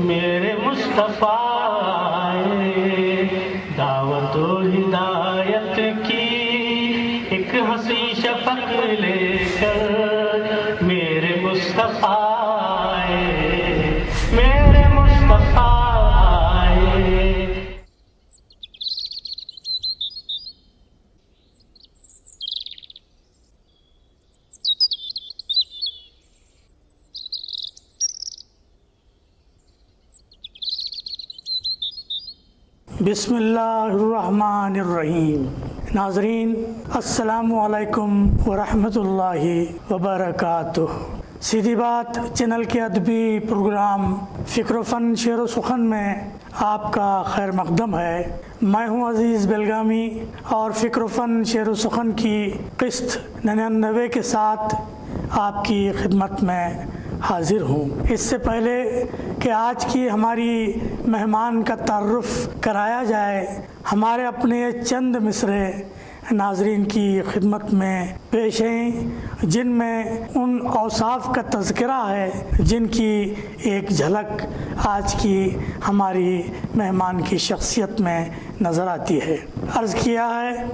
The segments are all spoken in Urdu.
میرے مصطفیٰ دعوت و ہدایت کی ایک ہنسی شفق لے کر میرے مصطفیٰ میرے مصطفیٰ بسم اللہ الرحمن الرحیم۔ ناظرین السلام علیکم ورحمۃ اللہ وبرکاتہ۔ سیدھی بات چینل کے ادبی پروگرام فکر و فن شعر و سخن میں آپ کا خیر مقدم ہے۔ میں ہوں عزیز بیلگامی اور فکر و فن شعر و سخن کی قسط 99 کے ساتھ آپ کی خدمت میں حاضر ہوں۔ اس سے پہلے کہ آج کی ہماری مہمان کا تعارف کرایا جائے، ہمارے اپنے چند مصرے ناظرین کی خدمت میں پیش ہیں جن میں ان اوصاف کا تذکرہ ہے جن کی ایک جھلک آج کی ہماری مہمان کی شخصیت میں نظر آتی ہے۔ عرض کیا ہے،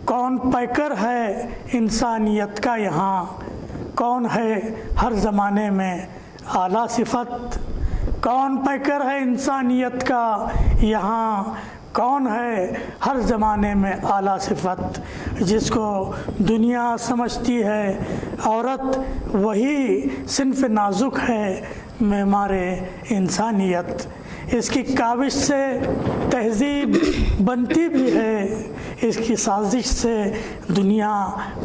کون پیکر ہے انسانیت کا یہاں، کون ہے ہر زمانے میں اعلیٰ صفت، کون پیکر ہے انسانیت کا یہاں، کون ہے ہر زمانے میں اعلیٰ صفت، جس کو دنیا سمجھتی ہے عورت وہی صنف نازک ہے معمار انسانیت۔ اس کی کاوش سے تہذیب بنتی بھی ہے، اس کی سازش سے دنیا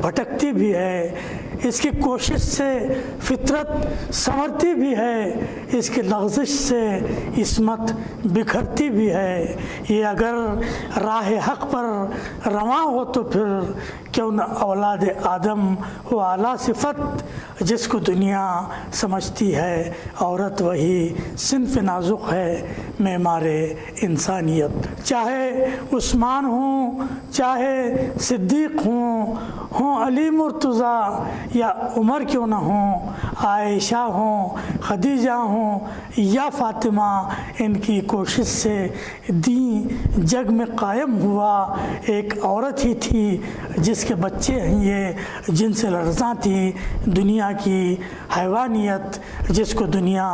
بھٹکتی بھی ہے، اس کی کوشش سے فطرت سنورتی بھی ہے، اس کی لغزش سے عصمت بکھرتی بھی ہے۔ یہ اگر راہ حق پر رواں ہو تو پھر کیوں نہ اولاد آدم وہ اعلیٰ صفت، جس کو دنیا سمجھتی ہے عورت وہی صنف نازک ہے معمار انسانیت۔ چاہے عثمان ہوں، چاہے صدیق ہوں علی مرتضیٰ یا عمر کیوں نہ ہوں، عائشہ ہوں، خدیجہ ہوں یا فاطمہ، ان کی کوشش سے دین جگ میں قائم ہوا۔ ایک عورت ہی تھی جس کے بچے ہیں یہ جن سے لرزاں تھی دنیا کی حیوانیت، جس کو دنیا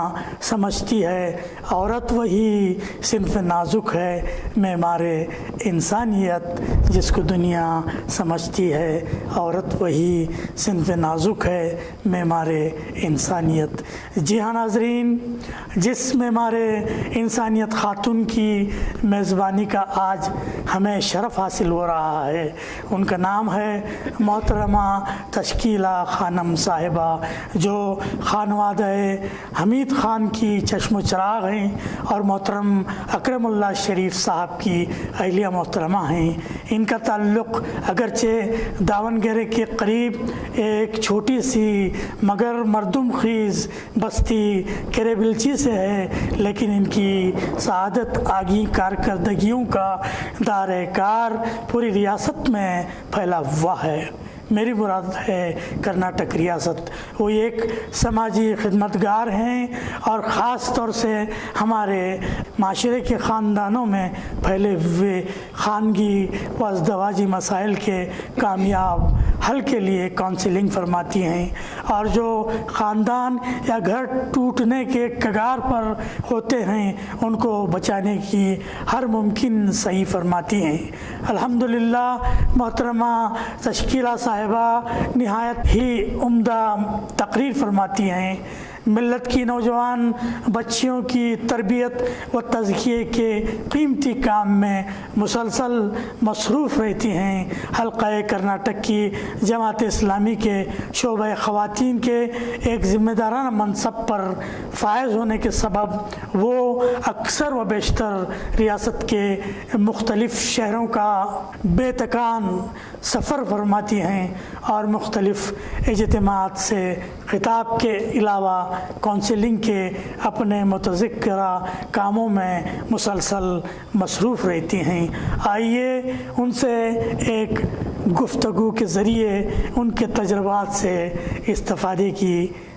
سمجھتی ہے عورت وہی صنف نازک ہے معمار انسانیت، جس کو دنیا سمجھتی ہے عورت وہی صنف نازک ہے معمار انسانیت۔ جی ہاں ناظرین، جس معمار انسانیت خاتون کی میزبانی کا آج ہمیں شرف حاصل ہو رہا ہے، ان کا نام ہے محترمہ تشکیلہ خانم صاحبہ، جو خانوادہ حمید خان کی چشم و چراغ ہیں اور محترم اکرم اللہ شریف صاحب کی اہلیہ محترمہ ہیں۔ ان کا تعلق اگرچہ داونگیرے کے قریب ایک چھوٹی سی مگر مردم خیز بستی کریبلچی سے ہے، لیکن ان کی سعادت آگی کارکردگیوں کا دائرہ کار پوری ریاست میں پھیلا ہوا ہے۔ میری مراد ہے کرناٹک ریاست۔ وہ ایک سماجی خدمتگار ہیں اور خاص طور سے ہمارے معاشرے کے خاندانوں میں پھیلے ہوئے خانگی و ازدواجی مسائل کے کامیاب حل کے لیے کونسلنگ فرماتی ہیں، اور جو خاندان یا گھر ٹوٹنے کے کگار پر ہوتے ہیں ان کو بچانے کی ہر ممکن صحیح فرماتی ہیں۔ الحمدللہ محترمہ تشکیلہ صاحبہ نہایت ہی عمدہ تقریر فرماتی ہیں، ملت کی نوجوان بچیوں کی تربیت و تزکیے کے قیمتی کام میں مسلسل مصروف رہتی ہیں۔ حلقہ کرناٹک کی جماعت اسلامی کے شعبہ خواتین کے ایک ذمہ دارانہ منصب پر فائز ہونے کے سبب وہ اکثر و بیشتر ریاست کے مختلف شہروں کا بے تکان سفر فرماتی ہیں اور مختلف اجتماعات سے خطاب کے علاوہ کونسلنگ کے اپنے متذکرہ کاموں میں مسلسل مصروف رہتی ہیں۔ آئیے ان سے ایک گفتگو کے ذریعے ان کے تجربات سے استفادے کی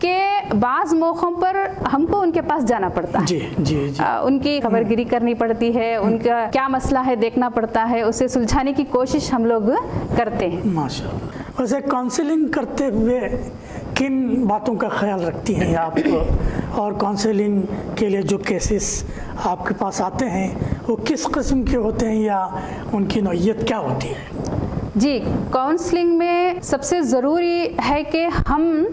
کہ بعض موقعوں پر ہم کو ان کے پاس جانا پڑتا ہے. جی جی جی. ان کی خبر گیری کرنی پڑتی ہے, ان کا کیا مسئلہ ہے دیکھنا پڑتا ہے, اسے سلجھانے کی کوشش ہم لوگ کرتے ہیں. ماشاء اللہ. ویسے کاؤنسلنگ کرتے ہوئے کن باتوں کا خیال رکھتی ہیں آپ, اور کاؤنسلنگ کے لیے جو کیسز آپ کے پاس آتے ہیں وہ کس قسم کے ہوتے ہیں یا ان کی نوعیت کیا ہوتی ہے؟ جی, کاؤنسلنگ میں سب سے ضروری ہے کہ ہم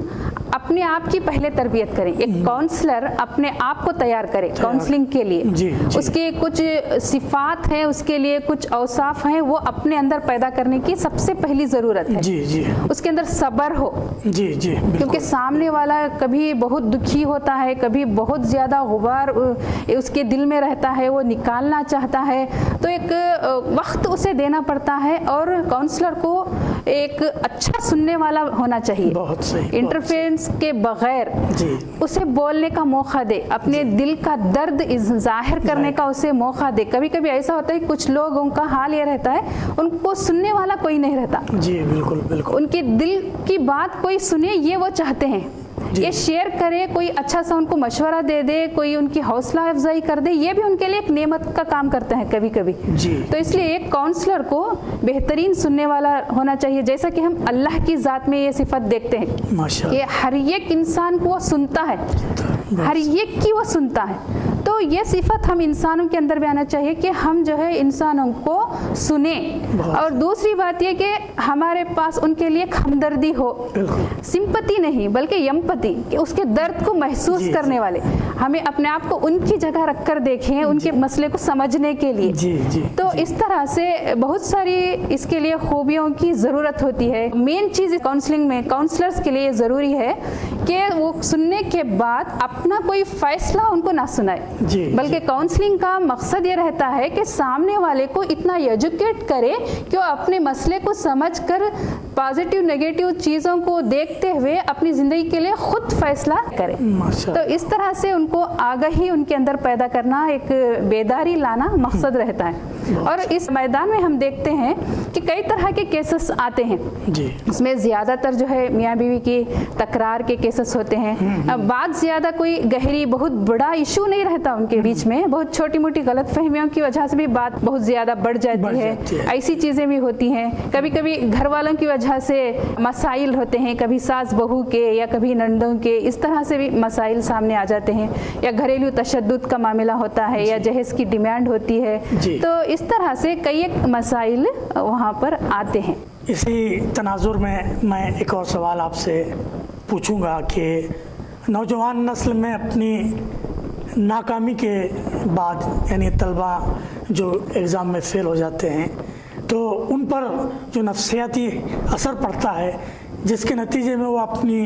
اپنے آپ کی پہلے تربیت کریں. ایک کاؤنسلر اپنے آپ کو تیار کرے کاؤنسلنگ کے لیے. جی, جی. اس کے کچھ صفات ہیں, اس کے لیے کچھ اوصاف ہیں, وہ اپنے اندر پیدا کرنے کی سب سے پہلی ضرورت ہے. جی جی. اس کے اندر صبر ہو. جی جی. کیونکہ سامنے والا کبھی بہت دکھی ہوتا ہے, کبھی بہت زیادہ غبار اس کے دل میں رہتا ہے, وہ نکالنا چاہتا ہے, تو ایک وقت اسے دینا پڑتا ہے. اور کاؤنسلر کو ایک اچھا سننے والا ہونا چاہیے. بہت صحیح. انٹرفیرنس کے بغیر جی. اسے بولنے کا موقع دے, اپنے دل کا درد ظاہر کرنے کا اسے موقع دے. کبھی کبھی ایسا ہوتا ہے کچھ لوگوں کا حال یہ رہتا ہے, ان کو سننے والا کوئی نہیں رہتا. جی بالکل بالکل. ان کے دل کی بات کوئی سنے یہ وہ چاہتے ہیں, یہ شیئر کرے, کوئی اچھا سا ان کو مشورہ دے دے, کوئی ان کی حوصلہ افزائی کر دے, یہ بھی ان کے لیے ایک نعمت کا کام کرتے ہیں کبھی کبھی. جی. تو اس لیے ایک کاؤنسلر کو بہترین سننے والا ہونا چاہیے. جیسا کہ ہم اللہ کی ذات میں یہ صفت دیکھتے ہیں ماشاءاللہ, کہ ہر ایک انسان کو وہ سنتا ہے, ہر ایک کی وہ سنتا ہے. تو یہ صفت ہم انسانوں کے اندر بھی آنا چاہیے کہ ہم جو ہے انسانوں کو سنیں. اور دوسری بات یہ کہ ہمارے پاس ان کے لیے ہمدردی ہو, سمپتی نہیں بلکہ یمپتی, کہ اس کے درد کو محسوس کرنے والے. ہمیں اپنے آپ کو ان کی جگہ رکھ کر دیکھیں, ان کے مسئلے کو سمجھنے کے لیے. جی جی. تو اس طرح سے بہت ساری اس کے لیے خوبیوں کی ضرورت ہوتی ہے. مین چیز کاؤنسلنگ میں کاؤنسلرز کے لیے ضروری ہے کہ وہ سننے کے بعد اپنا کوئی فیصلہ ان کو نہ سنائے, بلکہ کاؤنسلنگ کا مقصد یہ رہتا ہے کہ سامنے والے کو اتنا ایجوکیٹ کرے کہ وہ اپنے مسئلے کو سمجھ کر پازیٹیو نیگیٹو چیزوں کو دیکھتے ہوئے اپنی زندگی کے لیے خود فیصلہ کرے. تو اس طرح سے ان کو آگاہی ان کے اندر پیدا کرنا, ایک بیداری لانا مقصد رہتا ہے. اور اس میدان میں ہم دیکھتے ہیں کہ کئی طرح کے کیسز آتے ہیں. اس میں زیادہ تر جو ہے میاں بیوی کی تکرار کے کیسز ہوتے ہیں. بات زیادہ کوئی گہری بہت بڑا ایشو نہیں رہتا ان کے بیچ میں, بہت چھوٹی موٹی غلط فہمیوں کی وجہ سے بھی بات بہت زیادہ بڑھ جاتی ہے. ایسی چیزیں بھی ہوتی ہیں. کبھی کبھی گھر والوں کی وجہ سے مسائل ہوتے ہیں, کبھی ساس بہو کے یا کبھی نندوں کے, اس طرح سے بھی مسائل سامنے آ جاتے ہیں. یا گھریلو تشدد کا معاملہ ہوتا ہے, یا جہیز کی ڈیمانڈ ہوتی ہے. تو اس طرح سے کئی ایک مسائل وہاں پر آتے ہیں. اسی تناظر میں ایک اور سوال آپ سے پوچھوں گا کہ نوجوان نسل میں اپنی ناکامی کے بعد, یعنی طلبہ جو ایگزام میں فیل ہو جاتے ہیں, تو ان پر جو نفسیاتی اثر پڑتا ہے, جس کے نتیجے میں وہ اپنی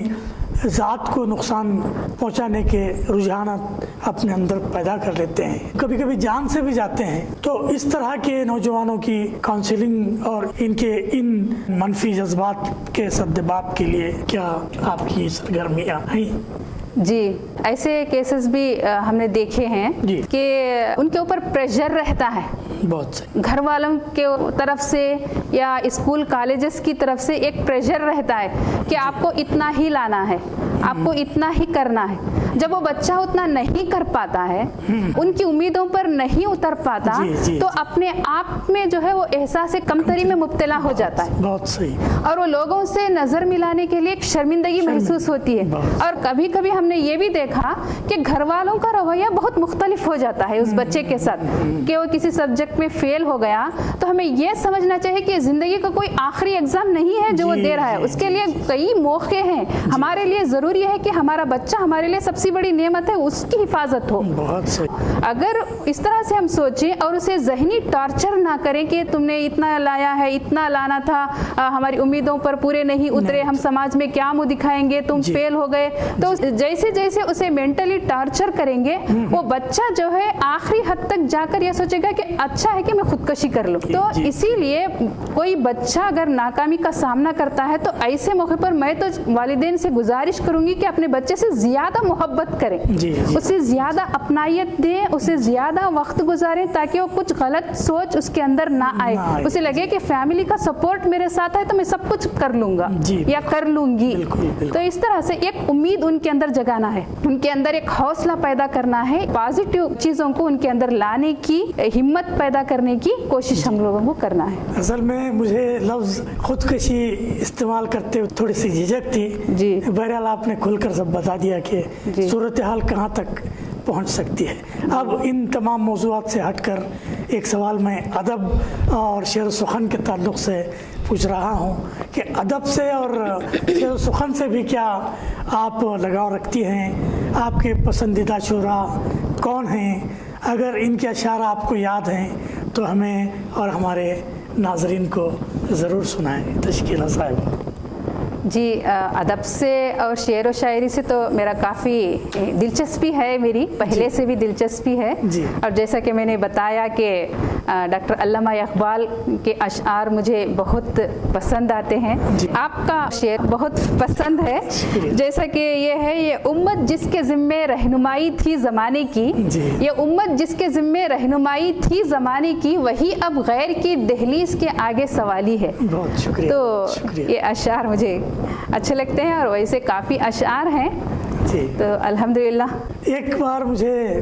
ذات کو نقصان پہنچانے کے رجحانات اپنے اندر پیدا کر لیتے ہیں, کبھی کبھی جان سے بھی جاتے ہیں. تو اس طرح کے نوجوانوں کی کاؤنسلنگ اور ان کے ان منفی جذبات کے سدباب کے لیے کیا آپ کی سرگرمیاں ہیں؟ جی, ایسے کیسز بھی ہم نے دیکھے ہیں کہ ان کے اوپر پریشر رہتا ہے, بہت سے گھر والوں کے طرف سے یا اسکول کالجز کی طرف سے ایک پریشر رہتا ہے کہ آپ کو اتنا ہی لانا ہے, آپ کو اتنا ہی کرنا ہے. جب وہ بچہ اتنا نہیں کر پاتا ہے, ان کی امیدوں پر نہیں اتر پاتا, تو اپنے آپ میں جو ہے وہ احساس کمتری میں مبتلا ہو جاتا ہے. بہت صحیح. اور وہ لوگوں سے نظر ملانے کے لیے ایک شرمندگی محسوس ہوتی ہے. اور کبھی کبھی ہم نے یہ بھی دیکھا کہ گھر والوں کا رویہ بہت مختلف ہو جاتا ہے اس بچے کے ساتھ, کہ وہ کسی سبجیکٹ میں فیل ہو گیا, تو ہمیں یہ سمجھنا چاہیے کہ زندگی کا کوئی آخری ایگزام نہیں ہے جو وہ دے رہا ہے, اس کے لیے کئی موقع ہیں. ہمارے لیے ضروری ہے کہ ہمارا بچہ ہمارے لیے سب سے بڑی نعمت ہے, اس کی حفاظت ہو. بہت صحیح. اگر اس طرح سے ہم سوچیں اور اسے ذہنی ٹارچر نہ کریں کہ تم نے اتنا لایا ہے, اتنا لانا تھا, ہماری امیدوں پر پورے نہیں اترے, ہم سماج میں کیا منہ دکھائیں گے, تم فیل ہو گئے, تو جیسے جیسے اسے مینٹلی ٹارچر کریں گے, وہ بچہ جو ہے آخری حد تک جا کر یہ سوچے گا کہ اچھا ہے کہ میں خودکشی کر لوں. تو اسی لیے کوئی بچہ اگر ناکامی کا سامنا کرتا ہے تو ایسے موقع پر میں تو والدین سے گزارش کروں گی کہ اپنے بچے سے زیادہ محبت محبت کریں, جی اسے زیادہ اپنائیت دیں, اسے زیادہ وقت گزاریں تاکہ وہ کچھ غلط سوچ اس کے اندر نہ آئے, اسے لگے کہ فیملی کا سپورٹ میرے ساتھ ہے تو میں سب کچھ کر لوں گا یا کر لوں گی. تو اس طرح سے ایک امید ان کے اندر جگانا ہے, ان کے اندر ایک حوصلہ پیدا کرنا ہے, پازیٹیو چیزوں کو ان کے اندر لانے کی ہمت پیدا کرنے کی کوشش ہم لوگوں کو کرنا ہے. اصل میں مجھے لفظ خودکشی استعمال کرتے ہوئے تھوڑی سی جھجک تھی. جی بہرحال آپ نے کھل کر سب بتا دیا کہ صورتحال کہاں تک پہنچ سکتی ہے. اب ان تمام موضوعات سے ہٹ کر ایک سوال میں ادب اور شعر و سخن کے تعلق سے پوچھ رہا ہوں کہ ادب سے اور شعر و سخن سے بھی کیا آپ لگاؤ رکھتی ہیں؟ آپ کے پسندیدہ شعراء کون ہیں؟ اگر ان کے اشعار آپ کو یاد ہیں تو ہمیں اور ہمارے ناظرین کو ضرور سنائیں. تشکیلہ صاحبہ. جی, ادب سے اور شعر و شاعری سے تو میرا کافی دلچسپی ہے, میری پہلے سے بھی دلچسپی ہے. اور جیسا کہ میں نے بتایا کہ ڈاکٹر علامہ اقبال کے اشعار مجھے بہت پسند آتے ہیں. آپ کا شعر بہت پسند ہے, جیسا کہ یہ ہے, یہ امت جس کے ذمے رہنمائی تھی زمانے کی, یہ امت جس کے ذمے رہنمائی تھی زمانے کی, وہی اب غیر کی دہلیز کے آگے سوالی ہے. تو یہ اشعار مجھے اچھے لگتے ہیں اور ویسے کافی اشعار ہیں. تو الحمدللہ. ایک بار مجھے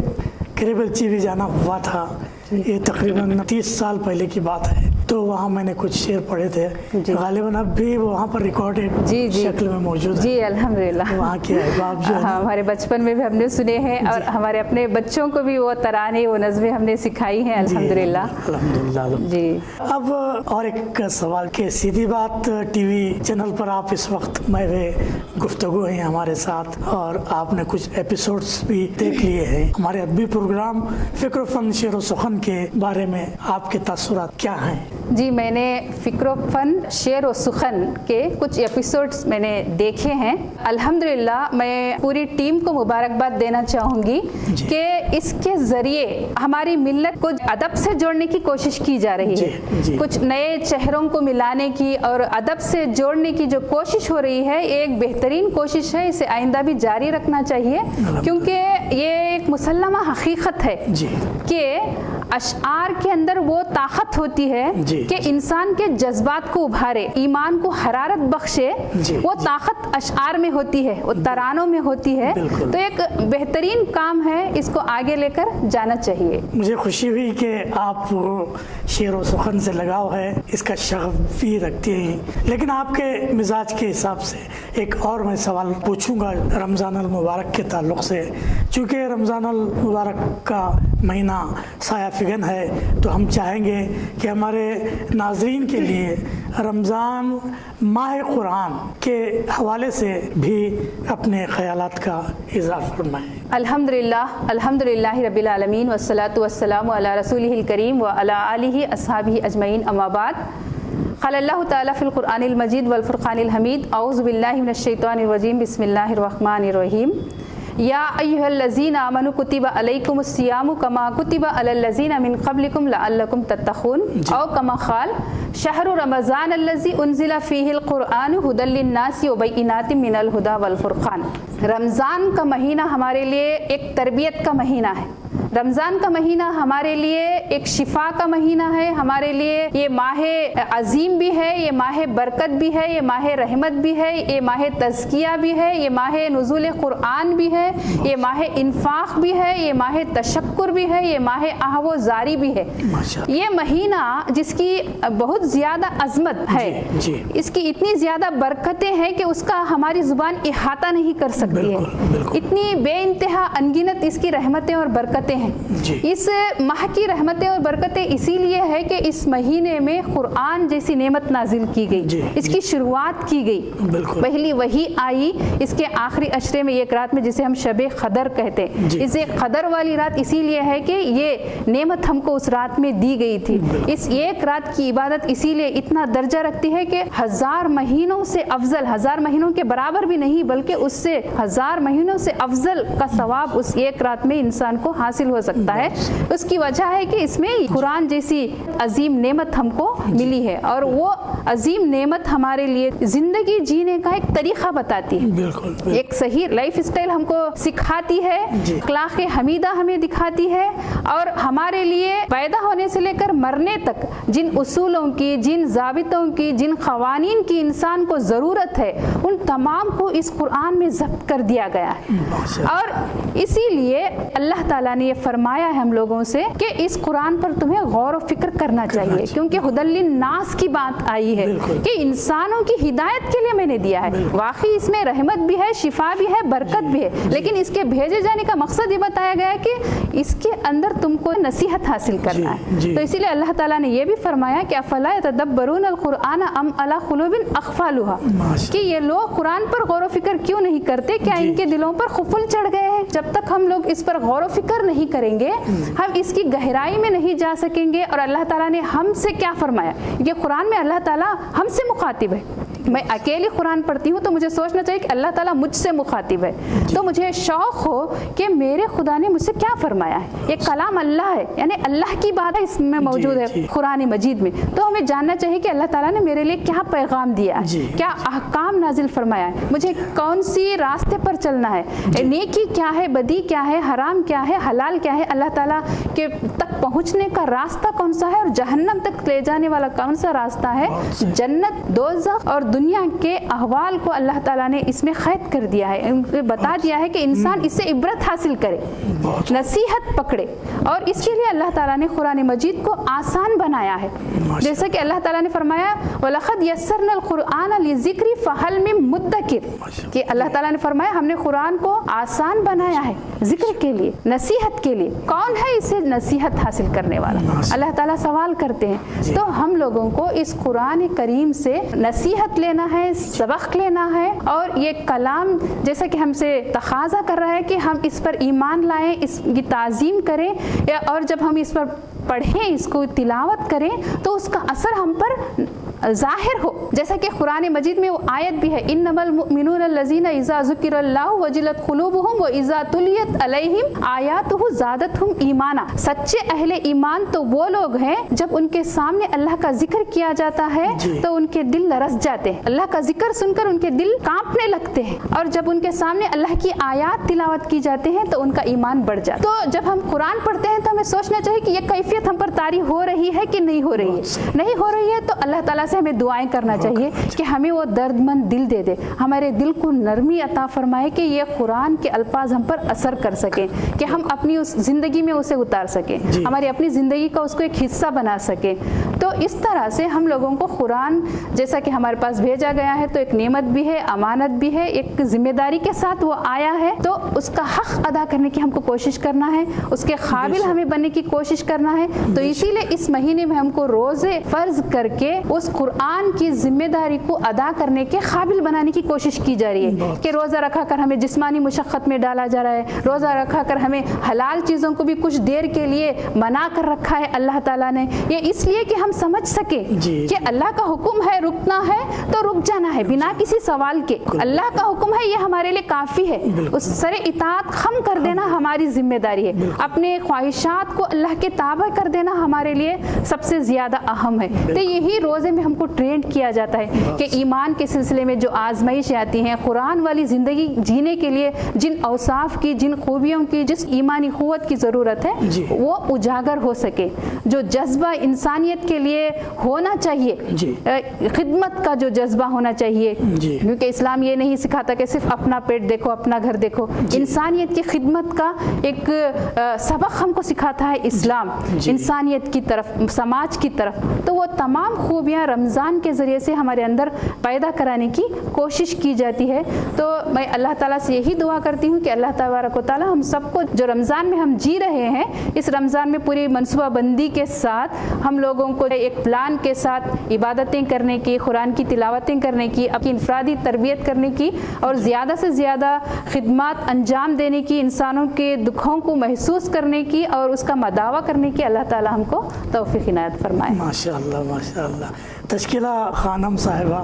کریبلچی بھی جانا ہوا تھا, یہ تقریباً 30 سال پہلے کی بات ہے, تو وہاں میں نے کچھ شعر پڑھے تھے. غالباً اب بھی وہاں پر ریکارڈڈ شکل میں موجود ہے. جی الحمدللہ. وہاں کے احباب جو ہمارے بچپن میں بھی ہم نے سنے ہیں اور ہمارے اپنے بچوں کو بھی وہ ترانے وہ نظمیں ہم نے سکھائی ہیں. الحمدللہ. الحمدللہ. جی. اب اور ایک سوال کہ سیدھی بات ٹی وی چینل پر آپ اس وقت محو گفتگو ہیں ہمارے ساتھ, اور آپ نے کچھ ایپیسوڈز بھی دیکھ لیے ہیں. ہمارے ادبی پروگرام فکر و فن شعر و سخن کے بارے میں آپ کے تاثرات کیا ہیں؟ جی, میں نے فکر و فن شعر و سخن کے کچھ ایپیسوڈز میں نے دیکھے ہیں. الحمدللہ میں پوری ٹیم کو مبارکباد دینا چاہوں گی کہ اس کے ذریعے ہماری ملت کو ادب سے جوڑنے کی کوشش کی جا رہی ہے. کچھ نئے چہروں کو ملانے کی اور ادب سے جوڑنے کی جو کوشش ہو رہی ہے, ایک بہترین کوشش ہے. اسے آئندہ بھی جاری رکھنا چاہیے, کیونکہ یہ ایک مسلمہ حقیقت ہے کہ اشعار کے اندر وہ طاقت ہوتی ہے کہ انسان کے جذبات کو ابھارے, ایمان کو حرارت بخشے. وہ طاقت اشعار میں ہوتی ہے, وہ ترانوں میں ہوتی ہے. تو ایک بہترین کام ہے, اس کو آگے لے کر جانا چاہیے. مجھے خوشی ہوئی کہ آپ شعر و سخن سے لگاؤ ہے, اس کا شغف بھی رکھتے ہیں. لیکن آپ کے مزاج کے حساب سے ایک اور میں سوال پوچھوں گا رمضان المبارک کے تعلق سے. چونکہ رمضان المبارک کا مہینہ سایہ فگن ہے, تو ہم چاہیں گے کہ ہمارے ناظرین کے لیے رمضان ماہ قرآن کے حوالے سے بھی اپنے خیالات کا اظہار فرمائیں. الحمدللہ. الحمدللہ رب العالمین والصلاة والسلام علی رسولہ الکریم وعلی آلہ اصحابہ اجمعین. اما بعد, قال اللہ تعالی فی القرآن المجید والفرقان الحمید, اعوذ باللہ من الشیطان الرجیم, بسم اللہ الرحمن الرحیم. یا ایھا الذین آمنوا کتب علیکم الصیام کما کتب علی الذین من قبلکم لعلکم تتقون, او کما قال شہر رمضان الذی انزل فیہ القرآن ھدی للناس وبینات من الھدی والفرقان. رمضان کا مہینہ ہمارے لیے ایک تربیت کا مہینہ ہے. رمضان کا مہینہ ہمارے لیے ایک شفا کا مہینہ ہے. ہمارے لیے یہ ماہ عظیم بھی ہے, یہ ماہ برکت بھی ہے, یہ ماہ رحمت بھی ہے, یہ ماہ تزکیہ بھی ہے, یہ ماہ نزول قرآن بھی ہے, یہ ماہ انفاق بھی ہے, یہ ماہ تشکر بھی ہے, یہ ماہ احو زاری بھی ہے. یہ مہینہ جس کی بہت زیادہ عظمت ہے, اس کی اتنی زیادہ برکتیں ہیں کہ اس کا ہماری زبان احاطہ نہیں کر سکتی ہے. اتنی بے انتہا انگنت اس کی رحمتیں اور برکتیں ہیں. اس ماہ کی رحمتیں اور برکتیں اسی لیے ہے کہ اس مہینے میں قرآن جیسی نعمت نازل کی گئی, اس کی شروعات کی گئی. پہلی وحی آئی اس کے آخری عشرے میں, ایک رات میں جسے ہم شب قدر کہتے ہیں. اسے قدر والی رات اسی لیے ہے کہ یہ نعمت ہم کو اس رات میں دی گئی تھی. اس ایک رات کی عبادت اسی لیے اتنا درجہ رکھتی ہے کہ 1000 مہینوں سے افضل, 1000 مہینوں کے برابر بھی نہیں بلکہ اس سے 1000 مہینوں سے افضل کا ثواب اس ایک رات میں انسان کو حاصل ہو سکتا ہے. اس کی وجہ ہے کہ اس میں قرآن جیسی عظیم نعمت ہم کو ملی ہے, اور وہ عظیم نعمت ہمارے لیے زندگی جینے کا ایک طریقہ بتاتی ہے, بالکل ایک صحیح لائف اسٹائل ہم کو سکھاتی ہے, اخلاق حمیدہ ہمیں دکھاتی ہے, اور ہمارے لیے پیدا ہونے سے لے کر مرنے تک جن اصولوں کی, جن ضابطوں کی, جن قوانین کی انسان کو ضرورت ہے, ان تمام کو اس قرآن میں ضبط کر دیا گیا ہے. اور اسی لیے اللہ تعالیٰ نے یہ فرمایا ہے ہم لوگوں سے کہ اس قرآن پر تمہیں غور و فکر کرنا چاہیے, کیونکہ ہدی للناس کی بات آئی ہے کہ انسانوں کی ہدایت کے لیے میں نے دیا ہے. واقعی اس میں رحمت بھی ہے, شفا بھی ہے, برکت بھی ہے, لیکن اس کے بھیجے جانے کا مقصد یہ بتایا گیا ہے کہ اس کے اندر تم کو نصیحت حاصل کرنا ہے. تو اسی لیے اللہ تعالیٰ نے یہ بھی فرمایا کہ افلا یتدبرون القرآن ام علی قلوب اقفالها, کہ یہ لوگ قرآن پر غور و فکر کیوں نہیں کرتے, کیا ان کے دلوں پر قفل چڑھ گئے ہیں؟ جب تک ہم لوگ اس پر غور و فکر نہیں کریں گے, ہم اس کی گہرائی میں نہیں جا سکیں گے. اور اللہ تعالیٰ نے ہم سے کیا فرمایا, یہ قرآن میں اللہ تعالیٰ ہم سے مخاطب ہے. میں اکیلی قرآن پڑھتی ہوں تو مجھے سوچنا چاہیے کہ اللہ تعالیٰ مجھ سے مخاطب ہے, تو مجھے شوق ہو کہ میرے خدا نے مجھ سے کیا فرمایا ہے. یہ کلام اللہ ہے, یعنی اللہ کی بات ہے, اس میں موجود ہے قرآن مجید میں. تو ہمیں جاننا چاہیے کہ اللہ تعالیٰ نے میرے لیے کیا پیغام دیا ہے, کیا احکام نازل فرمایا ہے, مجھے کون سی راستے پر چلنا ہے, نیکی کیا ہے, بدی کیا ہے, حرام کیا ہے, حلال کیا ہے, اللہ تعالیٰ کے تک پہنچنے کا راستہ کون سا ہے, اور جہنم تک لے جانے والا کون سا راستہ ہے, جنت, دوزخ اور دنیا کے احوال کو اللہ تعالیٰ نے اس میں قید کر دیا ہے, بتا دیا ہے کہ انسان اس سے عبرت حاصل کرے, نصیحت پکڑے. اور اس کے لیے اللہ تعالیٰ نے قرآن مجید کو آسان بنایا ہے, جیسا کہ اللہ تعالیٰ نے فرمایا وَلَقَدْ يَسَّرْنَا الْقُرْآنَ لِلذِّكْرِ فَهَلْ مِن مُدَّكِرٍ, کہ اللہ تعالیٰ نے فرمایا ہم نے قرآن کو آسان بنایا ہے ذکر کے لیے, نصیحت کے لیے. کون ہے اسے نصیحت حاصل کرنے والا؟ اللہ تعالیٰ سوال کرتے ہیں. تو ہم لوگوں کو اس قرآن کریم سے نصیحت لینا ہے, سبق لینا ہے, اور یہ کلام جیسا کہ ہم سے تقاضا کر رہا ہے کہ ہم اس پر ایمان لائیں, اس کی تعظیم کریں, اور جب ہم اس پر پڑھیں, اس کو تلاوت کریں, تو اس کا اثر ہم پر ظاہر ہو. جیسا کہ قرآن مجید میں وہ آیت بھی ہے انما المؤمنون الذین اذا ذکر اللہ وجلت قلوبہم واذا تلیت علیہم آیاتہ زادتہم ایمانا. سچے اہل ایمان تو وہ لوگ ہیں جب ان کے سامنے اللہ کا ذکر کیا جاتا ہے تو ان کے دل لرز جاتے ہیں, اللہ کا ذکر سن کر ان کے دل کانپنے لگتے ہیں, اور جب ان کے سامنے اللہ کی آیات تلاوت کی جاتے ہیں تو ان کا ایمان بڑھ جاتا ہے. تو جب ہم قرآن پڑھتے ہیں تو ہمیں سوچنا چاہیے کہ یہ کیفیت ہم پر طاری ہو رہی ہے کہ نہیں ہو رہی ہے. نہیں ہو رہی ہے تو اللہ تعالیٰ سے ہمیں دعائیں کرنا چاہیے کہ ہمیں وہ درد مند دل دے دے, ہمارے دل کو نرمی عطا فرمائے کہ یہ قرآن کے الفاظ ہم پر اثر کر سکیں, کہ ہم اپنی اس زندگی میں اسے اتار سکیں, ہماری اپنی زندگی کا اس کو ایک حصہ بنا سکیں. تو اس طرح سے ہم لوگوں کو قرآن جیسا کہ ہمارے پاس بھیجا گیا ہے تو ایک نعمت بھی ہے, امانت بھی ہے, ایک ذمہ داری کے ساتھ وہ آیا ہے, تو اس کا حق ادا کرنے کی ہم کو کوشش کرنا ہے, اس کے قابل ہمیں بننے کی کوشش کرنا ہے. تو اسی لیے اس مہینے میں ہم کو روزے فرض کر کے اس قرآن کی ذمہ داری کو ادا کرنے کے قابل بنانے کی کوشش کی جا رہی ہے, کہ روزہ رکھا کر ہمیں جسمانی مشقت میں ڈالا جا رہا ہے, روزہ رکھا کر ہمیں حلال چیزوں کو بھی کچھ دیر کے لیے منع کر رکھا ہے اللہ تعالیٰ نے. یہ اس لیے کہ ہم سمجھ سکیں کہ اللہ کا حکم ہے رکنا ہے تو رک جانا ہے بنا کسی سوال کے, اللہ کا حکم ہے یہ ہمارے لیے کافی ہے, اس سر اطاعت خم کر دینا ہماری ذمہ داری ہے, اپنے خواہشات کو اللہ کے تابع کر دینا ہمارے لیے سب سے زیادہ اہم ہے. تو یہی روزے میں ہم کو ٹرینڈ کیا جاتا ہے کہ ایمان کے سلسلے میں جو آزمائشیں آتی ہیں, قرآن والی زندگی جینے کے لیے جن اوصاف کی, جن خوبیوں کی, جس ایمانی قوت کی ضرورت ہے وہ اجاگر ہو سکے, جو جذبہ انسانیت کے لیے ہونا چاہیے, خدمت کا جو جذبہ ہونا چاہیے, کیونکہ اسلام یہ نہیں سکھاتا کہ صرف اپنا پیٹ دیکھو, اپنا گھر دیکھو, انسانیت کی خدمت کا ایک سبق ہم کو سکھاتا ہے اسلام, انسانیت کی طرف, سماج کی طرف. تو وہ تمام خوبیاں رمضان کے ذریعے سے ہمارے اندر پیدا کرانے کی کوشش کی جاتی ہے. تو میں اللہ تعالیٰ سے یہی دعا کرتی ہوں کہ اللہ تبارک و تعالیٰ ہم سب کو جو رمضان میں ہم جی رہے ہیں, اس رمضان میں پوری منصوبہ بندی کے ساتھ ہم لوگوں کو ایک پلان کے ساتھ عبادتیں کرنے کی، قرآن کی تلاوتیں کرنے کی، اپنی انفرادی تربیت کرنے کی اور زیادہ سے زیادہ خدمات انجام دینے کی، انسانوں کے دکھوں کو محسوس کرنے کی اور اس کا مداوع کرنے کی اللہ تعالی ہم کو توفیق عنایت فرمائے۔ ماشاء اللہ ماشاء اللہ۔ تشکیلہ خانم صاحبہ،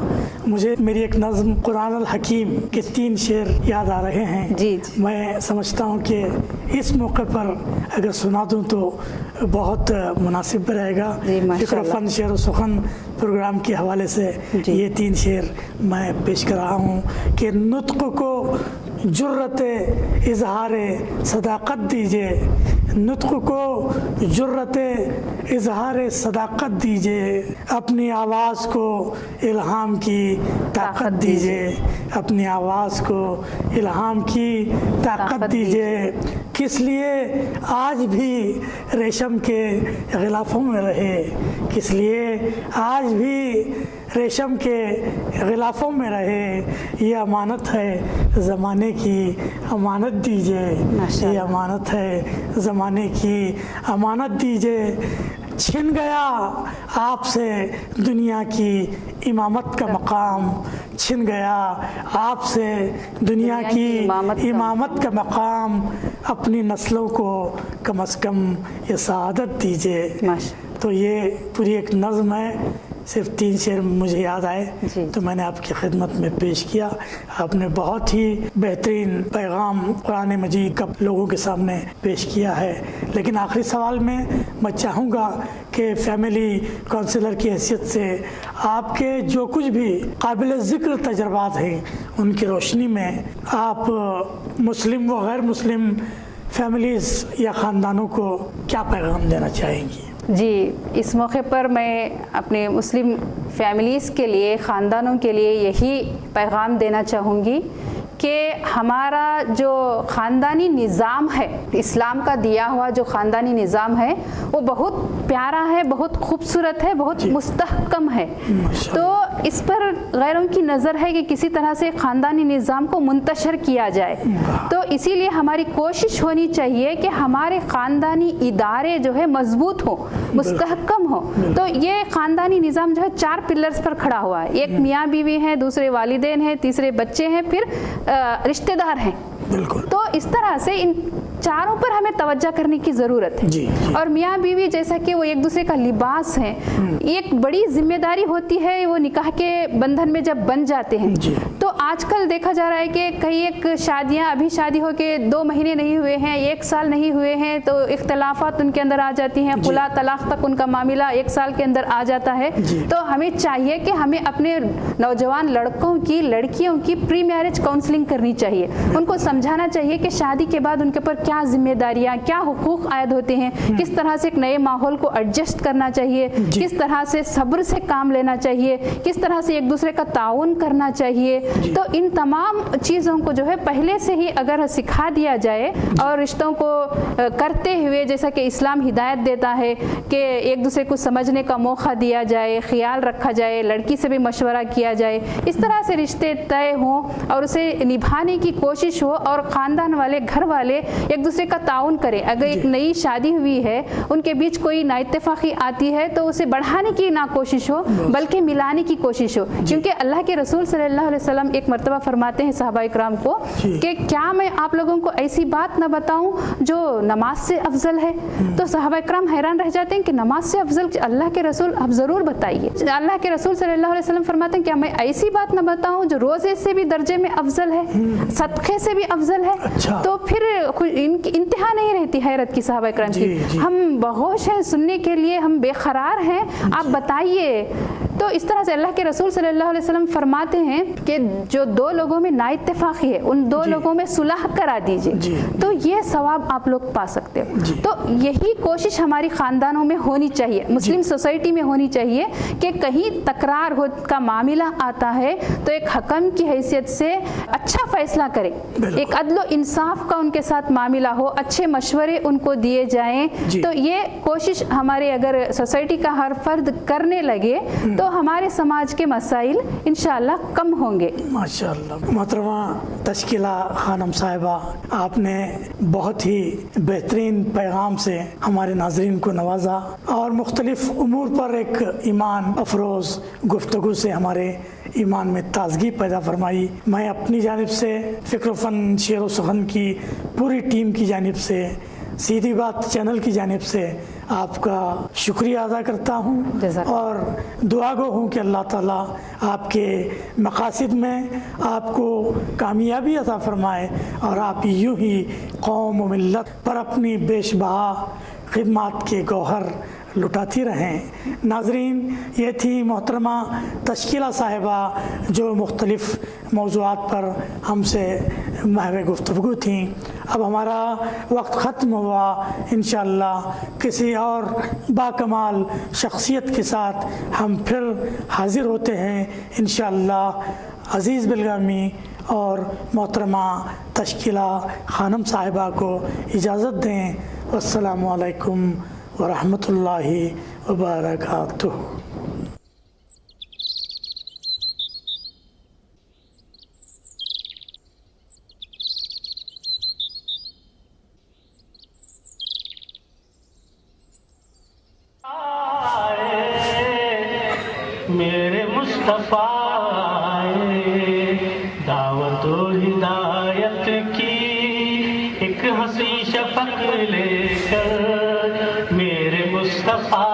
مجھے میری ایک نظم قرآن الحکیم کے 3 شعر یاد آ رہے ہیں۔ جی میں سمجھتا ہوں کہ اس موقع پر اگر سنا دوں تو بہت مناسب رہے گا۔ فکر و فن شعر و سخن پروگرام کے حوالے سے یہ 3 شعر میں پیش کر رہا ہوں کہ نطق کو جرت اظہار صداقت دیجیے، نطق کو جرت اظہار صداقت دیجیے، اپنی آواز کو الہام کی طاقت دیجیے، اپنی آواز کو الہام کی طاقت دیجیے، کس لیے آج بھی ریشم کے غلافوں میں رہے، کس لیے آج بھی ریشم کے غلافوں میں رہے، یہ امانت ہے زمانے کی امانت دیجیے، یہ امانت ہے زمانے کی امانت دیجیے، چھن گیا آپ سے دنیا کی امامت کا مقام، چھن گیا آپ سے دنیا کی امامت کا مقام، اپنی نسلوں کو کم از کم یہ سعادت دیجیے۔ تو یہ پوری ایک نظم ہے، صرف 3 شعر مجھے یاد آئے تو میں نے آپ کی خدمت میں پیش کیا۔ آپ نے بہت ہی بہترین پیغام قرآن مجید کا لوگوں کے سامنے پیش کیا ہے، لیکن آخری سوال میں چاہوں گا کہ فیملی کونسلر کی حیثیت سے آپ کے جو کچھ بھی قابل ذکر تجربات ہیں ان کی روشنی میں آپ مسلم و غیر مسلم فیملیز یا خاندانوں کو کیا پیغام دینا چاہیں گی؟ جی، اس موقع پر میں اپنے مسلم فیملیز کے لیے، خاندانوں کے لیے یہی پیغام دینا چاہوں گی کہ ہمارا جو خاندانی نظام ہے، اسلام کا دیا ہوا جو خاندانی نظام ہے وہ بہت پیارا ہے، بہت خوبصورت ہے، بہت مستحکم ہے۔ تو اس پر غیروں کی نظر ہے کہ کسی طرح سے خاندانی نظام کو منتشر کیا جائے، تو اسی لیے ہماری کوشش ہونی چاہیے کہ ہمارے خاندانی ادارے جو ہے مضبوط ہوں، مستحکم ہوں۔ تو یہ خاندانی نظام جو ہے 4 پلرز پر کھڑا ہوا ہے، ایک میاں بیوی ہیں، دوسرے والدین ہیں، تیسرے بچے ہیں، پھر رشتہ دار ہیں۔ تو اس طرح سے ان چاروں پر ہمیں توجہ کرنے کی ضرورت ہے۔ اور میاں بیوی جیسا کہ وہ ایک دوسرے کا لباس ہیں، ایک بڑی ذمہ داری ہوتی ہے وہ نکاح کے بندھن میں جب بن جاتے ہیں۔ تو آج کل دیکھا جا رہا ہے کہ کئی ایک شادیاں ابھی شادی ہو کے 2 مہینے نہیں ہوئے ہیں، 1 سال نہیں ہوئے ہیں تو اختلافات ان کے اندر آ جاتی ہیں، خلا طلاق تک ان کا معاملہ 1 سال کے اندر آ جاتا ہے۔ تو ہمیں چاہیے کہ ہمیں اپنے نوجوان لڑکوں کی، لڑکیوں کی پری میرج کاؤنسلنگ کرنی چاہیے، ان کو سمجھانا چاہیے کہ شادی کے بعد ان کے اوپر کیا ذمہ داریاں، کیا حقوق عائد ہوتے ہیں، کس طرح سے ایک نئے ماحول کو ایڈجسٹ کرنا چاہیے، کس طرح سے صبر سے کام لینا چاہیے، کس طرح سے ایک دوسرے کا تعاون کرنا چاہیے۔ تو ان تمام چیزوں کو جو ہے پہلے سے ہی اگر سکھا دیا جائے اور رشتوں کو کرتے ہوئے جیسا کہ اسلام ہدایت دیتا ہے کہ ایک دوسرے کو سمجھنے کا موقع دیا جائے، خیال رکھا جائے، لڑکی سے بھی مشورہ کیا جائے، اس طرح سے رشتے طے ہوں اور اسے نبھانے کی کوشش ہو اور خاندان والے، گھر والے ایک دوسرے کا تعاون کریں۔ اگر ایک نئی شادی ہوئی ہے، ان کے بیچ کوئی نا اتفاقی آتی ہے تو اسے بڑھانے کی نہ کوشش ہو بلکہ ملانے کی کوشش ہو، کیونکہ اللہ کے رسول صلی اللہ علیہ وسلم ایک مرتبہ فرماتے ہیں صحابہ اکرام کو کہ کیا میں آپ لوگوں کو ایسی بات نہ بتاؤں جو نماز سے افضل ہے؟ تو صحابہ اکرام حیران رہ جاتے ہیں کہ نماز سے افضل اللہ کے رسول آپ ضرور بتائیے۔ اللہ کے رسول صلی اللہ علیہ وسلم فرماتے ہیں کیا میں ایسی بات نہ بتاؤں جو روزے سے بھی درجے میں افضل ہے، صدقے سے بھی افضل ہے؟ تو پھر انتہا نہیں رہتی حیرت کی صحابہ اکرام کی، ہم بہوش ہیں سننے کے لیے، ہم بے قرار ہیں، آپ بتائیے۔ تو اس طرح سے اللہ کے رسول صلی اللہ علیہ وسلم فرماتے ہیں کہ جو 2 لوگوں میں نا اتفاقی ہے ان 2 لوگوں میں صلح کرا دیجیے، تو یہ ثواب آپ لوگ پا سکتے ہو۔ تو یہی کوشش ہماری خاندانوں میں ہونی چاہیے، مسلم سوسائٹی میں ہونی چاہیے کہ کہیں تکرار کا معاملہ آتا ہے تو ایک حکم کی حیثیت سے اچھا فیصلہ کرے، ایک عدل و انصاف کا ان کے ساتھ معاملہ ہو، اچھے مشورے ان کو دیے جائیں۔ تو یہ کوشش ہمارے اگر سوسائٹی کا ہر فرد کرنے لگے تو تو ہمارے سماج کے مسائل انشاءاللہ کم ہوں گے. ماشاء اللہ. محترمہ تشکیلہ خانم صاحبہ، آپ نے بہت ہی بہترین پیغام سے ہمارے ناظرین کو نوازا اور مختلف امور پر ایک ایمان افروز گفتگو سے ہمارے ایمان میں تازگی پیدا فرمائی. میں اپنی جانب سے فکر و فن شعر و سخن کی پوری ٹیم کی جانب سے، سیدھی بات چینل کی جانب سے آپ کا شکریہ ادا کرتا ہوں اور دعا گو ہوں کہ اللہ تعالیٰ آپ کے مقاصد میں آپ کو کامیابی عطا فرمائے اور آپ یوں ہی قوم و ملت پر اپنی بیش بہا خدمات کے گوہر لٹاتی رہیں. ناظرین، یہ تھی محترمہ تشکیلہ صاحبہ جو مختلف موضوعات پر ہم سے محو گفتگو تھیں. اب ہمارا وقت ختم ہوا. انشاءاللہ کسی اور باکمال شخصیت کے ساتھ ہم پھر حاضر ہوتے ہیں انشاءاللہ. عزیز بلگامی اور محترمہ تشکیلہ خانم صاحبہ کو اجازت دیں. والسلام علیکم ورحمۃ اللہ وبرکاتہ. میرے مصطفیٰ آئے، دعوت و ہدایت کی ایک حسین شفق لے کر. میرے مصطفیٰ